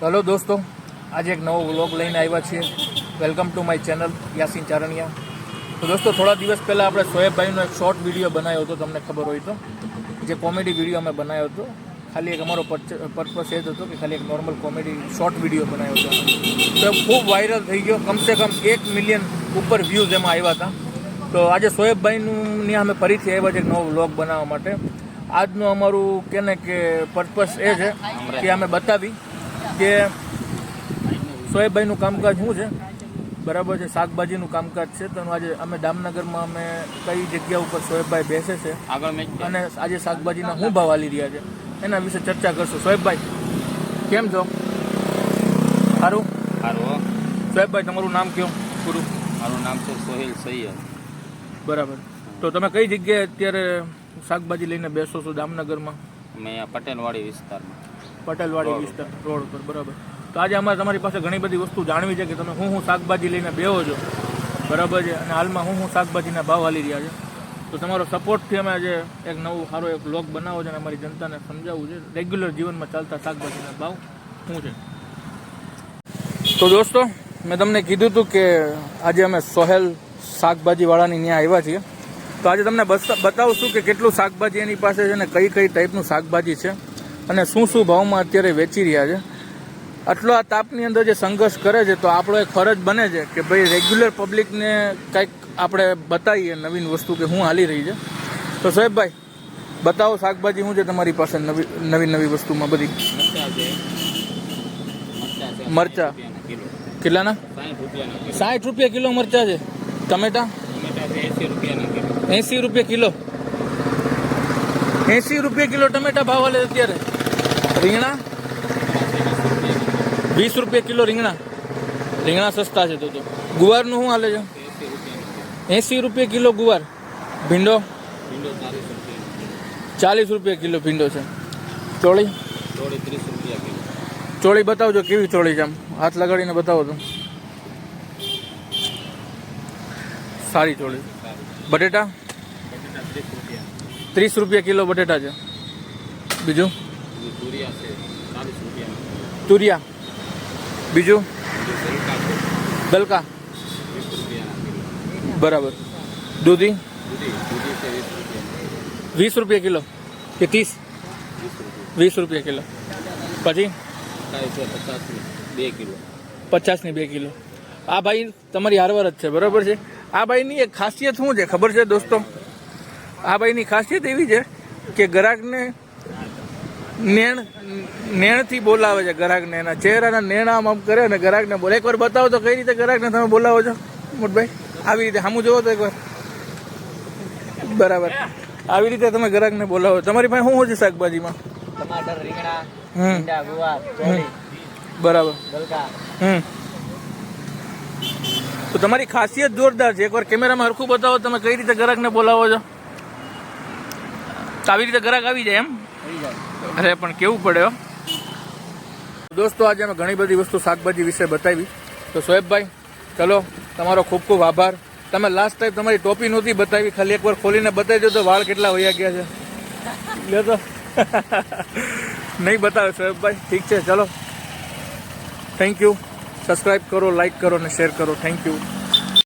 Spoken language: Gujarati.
હેલો દોસ્તો, આજે એક નવો વ્લોગ લઈને આવ્યા છીએ. Welcome to my channel Yasin Charaniya. તો દોસ્તો, થોડા દિવસ પહેલાં આપણે સોએબભાઈનો એક શોર્ટ વિડીયો બનાવ્યો હતો, તમને ખબર હોય તો, જે કોમેડી વિડીયો અમે બનાવ્યો હતો. ખાલી એક અમારો પર્પસ એ જ હતો કે ખાલી એક નોર્મલ કોમેડી શોર્ટ વિડીયો બનાવ્યો હતો. તો ખૂબ વાયરલ થઈ ગયો. કમસે કમ 1 મિલિયન ઉપર વ્યૂઝ એમાં આવ્યા હતા. તો આજે સોએબભાઈનું ત્યાં અમે ફરીથી આવ્યા છે એક નવો વ્લોગ બનાવવા માટે. આજનું અમારું કે પર્પસ એ છે કે અમે બતાવી કે સોએબભાઈનું કામકાજ શું છે, બરાબર છે. શાકભાજીનું કામકાજ છે. તો આજે અમે દામનગરમાં અમે કઈ જગ્યા ઉપર સોએબભાઈ બેસે છે અને આજે શાકભાજીના શું ભાવ આલી રહ્યા છે એના વિશે ચર્ચા કરશું. સોએબભાઈ કેમ છો? સારું સારું. સોએબભાઈ, તમારું નામ કયો પૂરું? મારું નામ છે સોહેલ સૈયદ. બરાબર. તો તમે કઈ જગ્યાએ અત્યારે શાકભાજી લઈને બેસો છો દામનગરમાં? અમે અહીંયા પટેલવાડી વિસ્તારમાં. પટેલવાડી વિસ્તાર રોડ ઉપર, બરાબર. તો આજે અમારે તમારી પાસે ઘણી બધી વસ્તુ જાણવી છે કે તમે શું શાકભાજી લઈને બેહો છો, બરાબર છે, અને હાલમાં શું શાકભાજીના ભાવ હાલી રહ્યા છે. તો તમારો સપોર્ટથી અમે આજે એક નવું સારો એક વ્લોગ બનાવો છે અને અમારી જનતાને સમજાવવું છે રેગ્યુલર જીવનમાં ચાલતા શાકભાજીના ભાવ શું છે. તો દોસ્તો, મેં તમને કીધું હતું કે આજે અમે સોહેલ શાકભાજીવાળાની ત્યાં આવ્યા છીએ. તો આજે તમને બતાવશું કે કેટલું શાકભાજી એની પાસે છે અને કઈ કઈ ટાઈપનું શાકભાજી છે અને શું શું ભાવમાં અત્યારે વેચી રહ્યા છે. આટલો આ તાપની અંદર જે સંઘર્ષ કરે છે, તો આપણો એક ફરજ બને છે કે ભાઈ રેગ્યુલર પબ્લિકને કંઈક આપણે બતાવીએ નવીન વસ્તુ કે શું હાલી રહી છે. તો સાહેબભાઈ, બતાવો શાકભાજી શું છે તમારી પાસે નવી વસ્તુમાં બધી? મરચા કેટલાના? 60 રૂપિયા કિલો મરચા છે. ટમેટા 80 રૂપિયા કિલો. 80 રૂપિયા કિલો ટમેટા ભાવ હાલે અત્યારે. રીંગણા 20 રૂપિયા કિલો. રીંગણા સસ્તા છે. તો ગુવારનું શું હાલે છે? 80 રૂપિયા કિલો ગુવાર. ભીંડો 40 રૂપિયા કિલો ભીંડો છે. ચોળી 30 રૂપિયા કિલો. ચોળી બતાવજો કેવી ચોળી છે, આમ હાથ લગાડીને બતાવો તો. સારી ચોળી. બટેટા 30 રૂપિયા કિલો બટેટા છે. બીજું તુરિયા. બીજું ગલકા. બરાબર. દૂધી 20 રૂપિયા કિલો કે 30? 20 રૂપિયા કિલો. પછી 50ની 2 કિલો. આ ભાઈ તમારી હારવાર જ છે, બરાબર છે. આ ભાઈની એક ખાસિયત શું છે ખબર છે દોસ્તો? આ ભાઈની ખાસિયત એવી છે કે ગ્રાહકને નેણથી બોલાવે છે. ગ્રાહકને એના ચહેરાના નેણ આમ કરે અને ગ્રાહકને બોલે. એકવાર બતાવો તો કઈ રીતે ગ્રાહકને તમે બોલાવો છો મોટભાઈ? આવી રીતે સામું જોવો તો એકવાર. બરાબર, આવી રીતે તમે ગ્રાહકને બોલાવો. તમારી પાસે શું છે શાકભાજીમાં? ટમાટર, રીંગણા, ભીંડા, ગુવાર, ચોળી. બરાબર. ગલકા. તો તમારી ખાસિયત જોરદાર છે. એકવાર કેમેરામાં હરખું બતાવો તમે કઈ રીતે ગ્રાહકને બોલાવો છો. તો આવી રીતે ગ્રાહક આવી જાય એમ? અરે પણ કેવું પડે હો દોસ્તો. આજે અમે ઘણી બધી વસ્તુ શાકભાજી વિશે બતાવી. તો સોએબભાઈ, ચલો, તમારો ખૂબ ખૂબ આભાર. તમે લાસ્ટ ટાઈમ તમારી ટોપી નહોતી બતાવી, ખાલી એકવાર ખોલીને બતાવી દો તો વાળ કેટલા વયા ગયા છે. લે તો નહીં બતાવે સોએબભાઈ. ઠીક છે, ચલો, થેન્ક યુ. સબસ્ક્રાઈબ કરો, લાઈક કરો અને શેર કરો. Thank you.